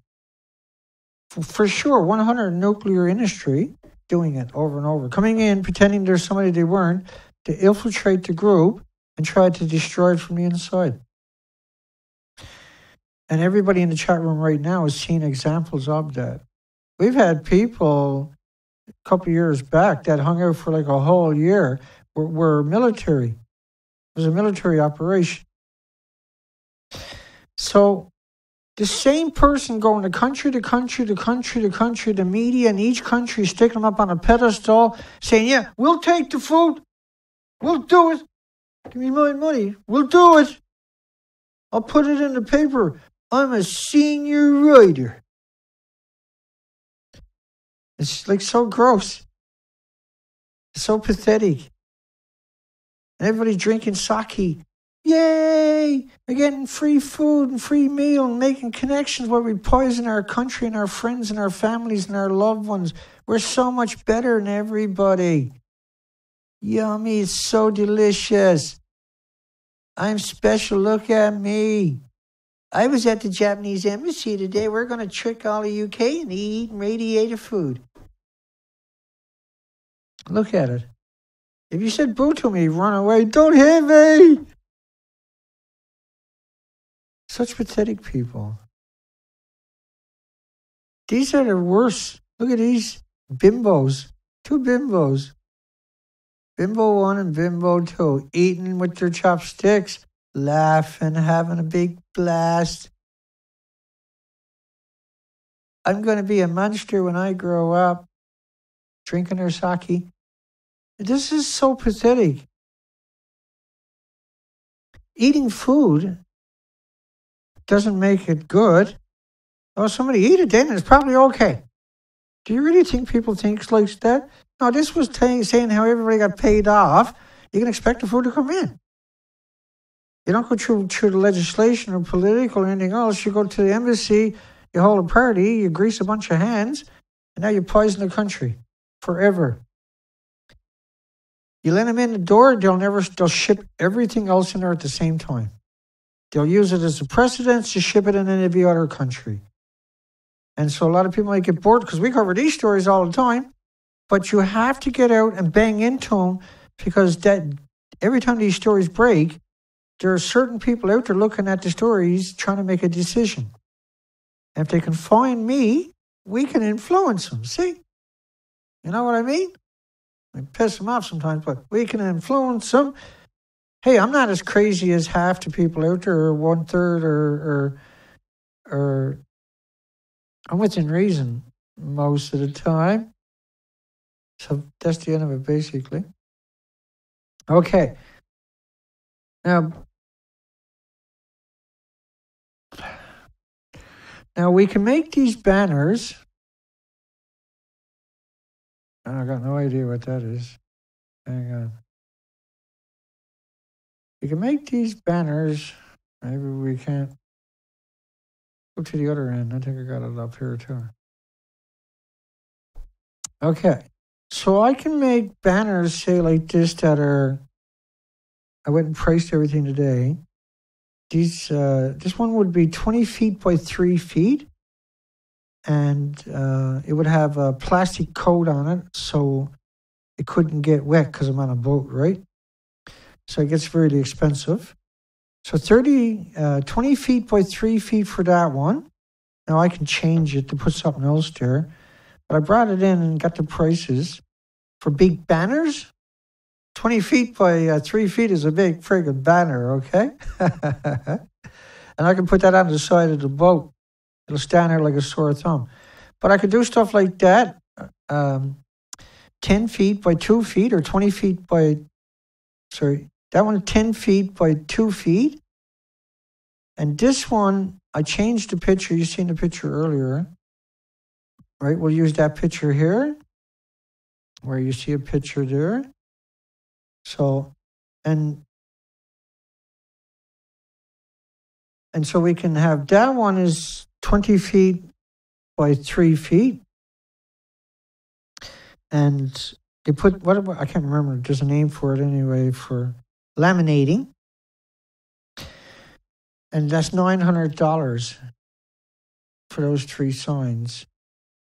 For sure, 100 nuclear industry doing it over and over, coming in, pretending there's somebody they weren't, to infiltrate the group and try to destroy it from the inside. And everybody in the chat room right now is seeing examples of that. We've had people a couple of years back that hung out for like a whole year, were military. It was a military operation. So the same person going to country to country to country to country, the media in each country sticking them up on a pedestal, saying, yeah, we'll take the food. We'll do it. Give me my money. We'll do it. I'll put it in the paper. I'm a senior writer. It's like so gross. It's so pathetic. And everybody drinking sake. Yay! We're getting free food and free meal and making connections where we poison our country and our friends and our families and our loved ones. We're so much better than everybody. Yummy, it's so delicious. I'm special, look at me. I was at the Japanese embassy today. We're going to trick all of UK into eating radiated food. Look at it. If you said boo to me, run away. Don't hit me. Such pathetic people. These are the worst. Look at these bimbos. 2 bimbos. Bimbo 1 and Bimbo 2, eating with their chopsticks, laughing, having a big blast. I'm going to be a monster when I grow up, drinking their sake. This is so pathetic. Eating food doesn't make it good. Oh, somebody eat it then, it's probably okay. Do you really think people think like that? No, this was saying how everybody got paid off. You can expect the food to come in. You don't go through the legislation or political or anything else. You go to the embassy, you hold a party, you grease a bunch of hands, and now you poison the country forever. You let them in the door, they'll ship everything else in there at the same time. They'll use it as a precedent to ship it in every other country. And so a lot of people might get bored because we cover these stories all the time. But you have to get out and bang into them because that every time these stories break, there are certain people out there looking at the stories trying to make a decision. And if they can find me, we can influence them. See? You know what I mean? I piss them off sometimes, but we can influence them. Hey, I'm not as crazy as half the people out there, or 1/3, or I'm within reason most of the time. So that's the end of it, basically. Okay. Now we can make these banners. I got no idea what that is. Hang on. We can make these banners. Maybe we can't. Go to the other end. I think I got it up here too. Okay. So I can make banners, say like this, that are, I went and priced everything today. These, this one would be 20 feet by 3 feet. And it would have a plastic coat on it, so it couldn't get wet because I'm on a boat, right? So it gets really expensive. So 20 feet by 3 feet for that one. Now I can change it to put something else there. But I brought it in and got the prices. For big banners, 20 feet by 3 feet is a big friggin' banner, okay? And I can put that on the side of the boat. It'll stand there like a sore thumb. But I could do stuff like that. 10 feet by 2 feet or 20 feet by, that one 10 feet by 2 feet. And this one, I changed the picture. You've seen the picture earlier. Right, we'll use that picture here, where you see a picture there. So, and so we can have, that one is 20 feet by 3 feet. And they put, I can't remember, there's a name for it anyway, for laminating. And that's $900 for those 3 signs.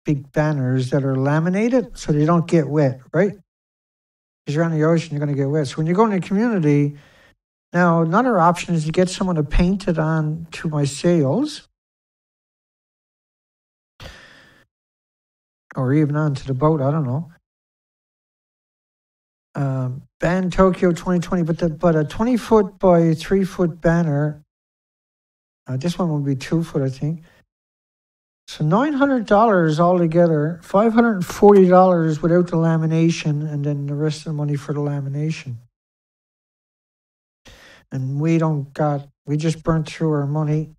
Big banners that are laminated so they don't get wet, right? Because you're on the ocean, you're going to get wet. So when you go in the community, now another option is to get someone to paint it on to my sails, or even onto the boat, I don't know. Ban Tokyo 2020, but a 20 foot by 3 foot banner, this one will be 2 foot, I think. So $900 altogether, $540 without the lamination, and then the rest of the money for the lamination. And we just burnt through our money.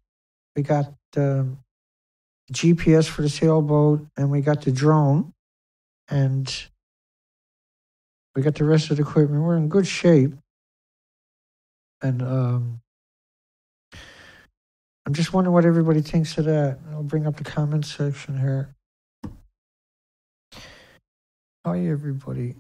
We got the GPS for the sailboat, and we got the drone, and we got the rest of the equipment. We're in good shape. And I'm just wondering what everybody thinks of that. I'll bring up the comments section here. Hi, everybody.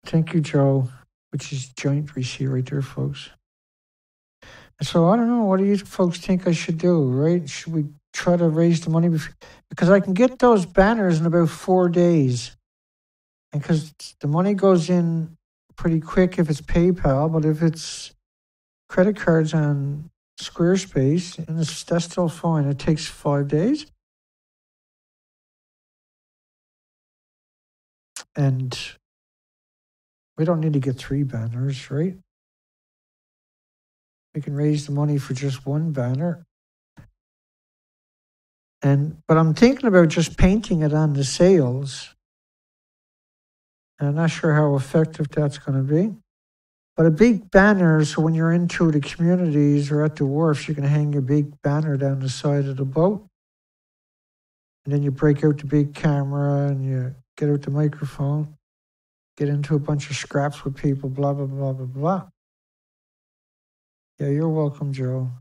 Thank you, Joe, which is joint receipt right there, folks. So I don't know. What do you folks think I should do, right? Should we try to raise the money? Because I can get those banners in about 4 days. And because the money goes in pretty quick if it's PayPal, but if it's credit cards on Squarespace, and that's still fine. It takes 5 days. And we don't need to get 3 banners, right? We can raise the money for just 1 banner. But I'm thinking about just painting it on the sails. I'm not sure how effective that's going to be. But a big banner, so when you're into the communities or at the wharfs, you can hang a big banner down the side of the boat. And then you break out the big camera and you get out the microphone, get into a bunch of scraps with people, blah, blah, blah, blah, blah. Yeah, you're welcome, Joe.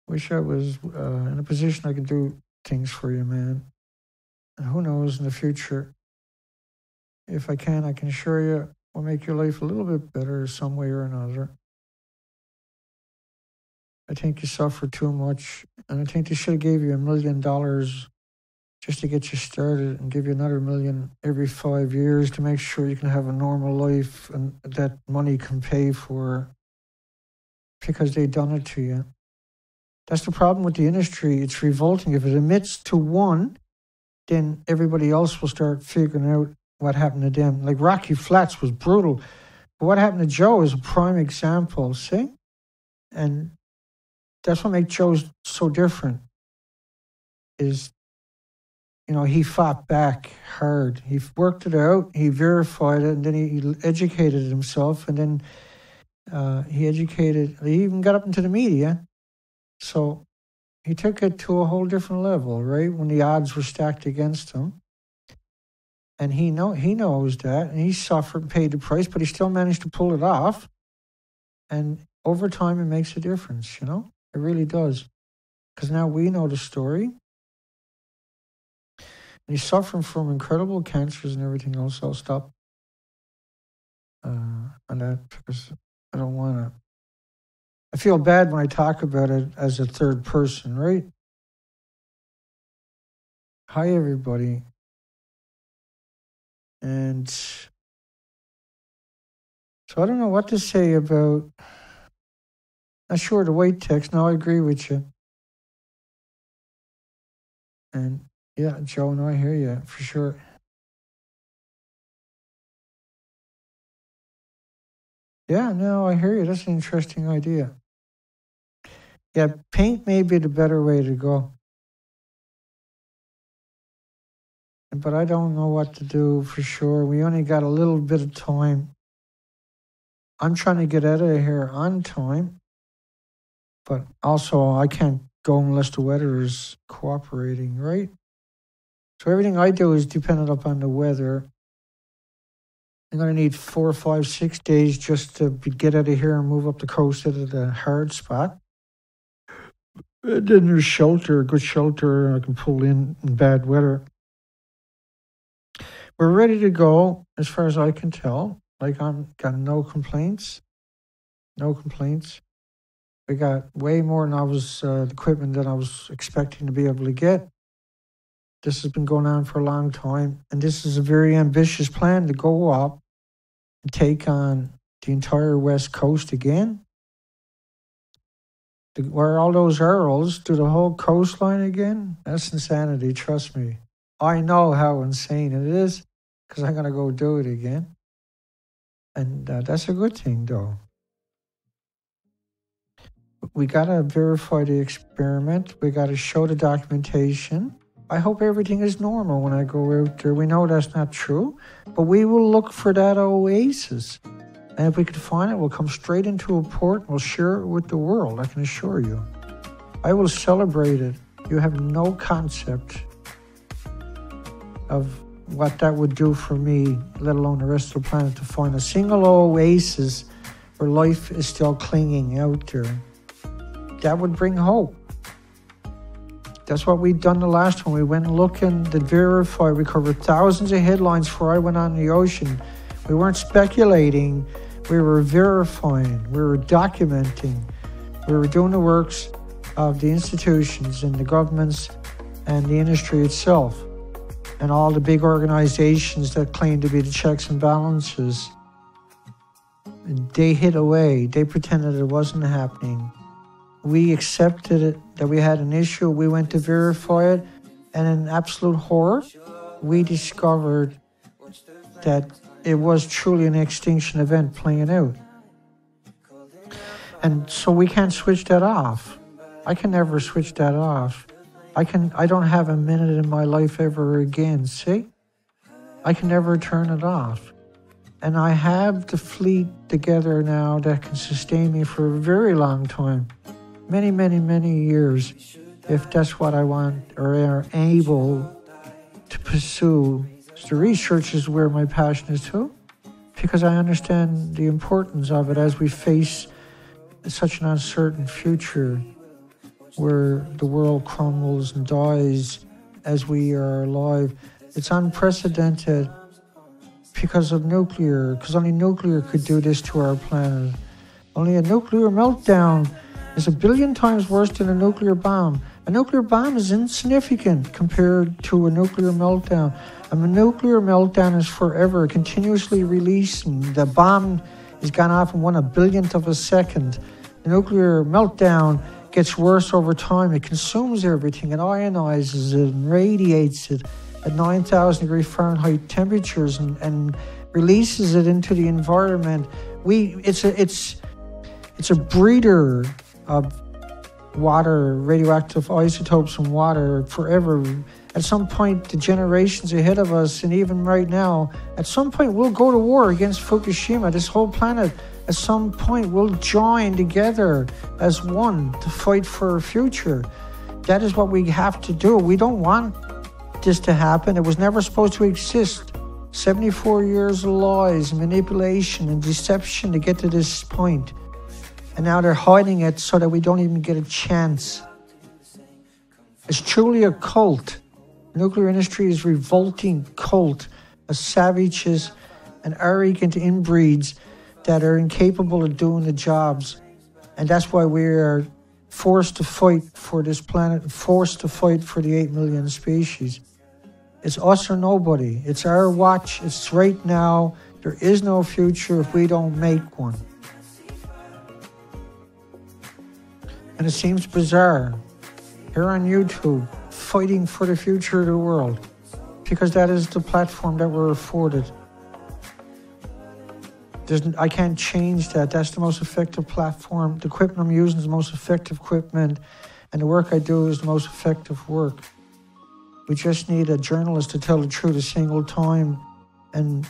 Wish I was in a position I could do things for you, man. And who knows in the future? if I can assure you, will make your life a little bit better some way or another. I think you suffer too much, and I think they should have gave you $1 million just to get you started and give you another $1 million every 5 years to make sure you can have a normal life and that money can pay for, because they done it to you. That's the problem with the industry. It's revolting. If it admits to one, then everybody else will start figuring out what happened to them. Like Rocky Flats was brutal. But what happened to Joe is a prime example, see? And that's what makes Joe so different, is, you know, he fought back hard. He worked it out, he verified it, and then he educated himself, and then he even got up into the media. So he took it to a whole different level, right? When the odds were stacked against him. And he knows that, and he suffered and paid the price, but he still managed to pull it off. And over time, it makes a difference, you know? It really does. Because now we know the story. And he's suffering from incredible cancers and everything else. I'll stop on that because I don't want to. I feel bad when I talk about it as a third person, right? Hi, everybody. And so I don't know what to say about. Not sure the white text. No, I agree with you. And yeah, Joe, no, I hear you for sure. Yeah, no, I hear you. That's an interesting idea. Yeah, paint may be the better way to go. But I don't know what to do for sure. We only got a little bit of time. I'm trying to get out of here on time. But also, I can't go unless the weather is cooperating, right? So everything I do is dependent upon the weather. I'm going to need 4, 5, 6 days just to get out of here and move up the coast out of the hard spot. And then there's shelter, good shelter I can pull in bad weather. We're ready to go, as far as I can tell. Like, I'm got no complaints. No complaints. We got way more than the equipment that I was expecting to be able to get. This has been going on for a long time, and this is a very ambitious plan to go up and take on the entire West Coast again. Where all those arrows do the whole coastline again? That's insanity, trust me. I know how insane it is, because I'm going to go do it again. And that's a good thing, though. We got to verify the experiment. We got to show the documentation. I hope everything is normal when I go out there. We know that's not true, but we will look for that oasis. And if we can find it, we'll come straight into a port and we'll share it with the world, I can assure you. I will celebrate it. You have no concept of what that would do for me, let alone the rest of the planet, to find a single oasis where life is still clinging out there. That would bring hope. That's what we'd done the last one. We went looking to verify. We covered thousands of headlines before I went on the ocean. We weren't speculating. We were verifying. We were documenting. We were doing the works of the institutions and the governments and the industry itself and all the big organizations that claim to be the checks and balances. They hid away. They pretended it wasn't happening. We accepted it, that we had an issue. We went to verify it. And in absolute horror, we discovered that it was truly an extinction event playing out. And so we can't switch that off. I can never switch that off. I don't have a minute in my life ever again, see? I can never turn it off. And I have the fleet together now that can sustain me for a very long time. Many, many, many years, if that's what I want or are able to pursue. So the research is where my passion is too, because I understand the importance of it as we face such an uncertain future where the world crumbles and dies as we are alive. It's unprecedented because of nuclear, because only nuclear could do this to our planet. Only a nuclear meltdown is 1 billion times worse than a nuclear bomb. A nuclear bomb is insignificant compared to a nuclear meltdown. A nuclear meltdown is forever, continuously releasing. The bomb is gone off in 1/1,000,000th of a second. The nuclear meltdown gets worse over time. It consumes everything. It ionizes it and radiates it at 9,000 degree Fahrenheit temperatures and releases it into the environment. It's a breeder of water, radioactive isotopes in water forever. At some point, the generations ahead of us, and even right now, at some point we'll go to war against Fukushima. This whole planet, at some point, will join together as one to fight for a future. That is what we have to do. We don't want this to happen. It was never supposed to exist. 74 years of lies and manipulation and deception to get to this point. And now they're hiding it so that we don't even get a chance. It's truly a cult. The nuclear industry is a revolting cult of savages and arrogant inbreeds that are incapable of doing the jobs. And that's why we are forced to fight for this planet, forced to fight for the 8 million species. It's us or nobody. It's our watch. It's right now. There is no future if we don't make one. And it seems bizarre, here on YouTube, fighting for the future of the world, because that is the platform that we're afforded. I can't change that. That's the most effective platform. The equipment I'm using is the most effective equipment, and the work I do is the most effective work. We just need a journalist to tell the truth a single time and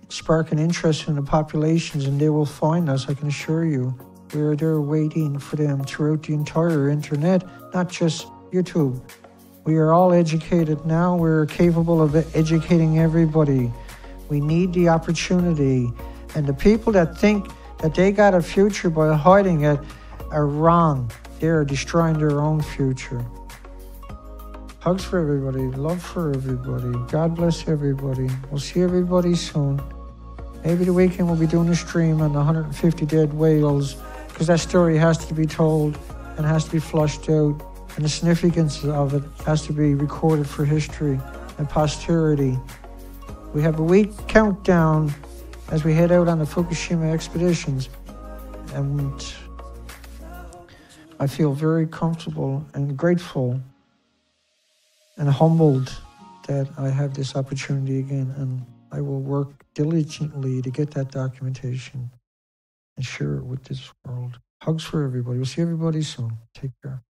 spark an interest in the populations, and they will find us, I can assure you. We're there waiting for them throughout the entire internet, not just YouTube. We are all educated now. We're capable of educating everybody. We need the opportunity. And the people that think that they got a future by hiding it are wrong. They're destroying their own future. Hugs for everybody. Love for everybody. God bless everybody. We'll see everybody soon. Maybe the weekend we'll be doing a stream on the 150 dead whales, because that story has to be told and has to be flushed out, and the significance of it has to be recorded for history and posterity. We have a week countdown as we head out on the Fukushima expeditions, and I feel very comfortable and grateful and humbled that I have this opportunity again, and I will work diligently to get that documentation and share it with this world. Hugs for everybody. We'll see everybody soon. Take care.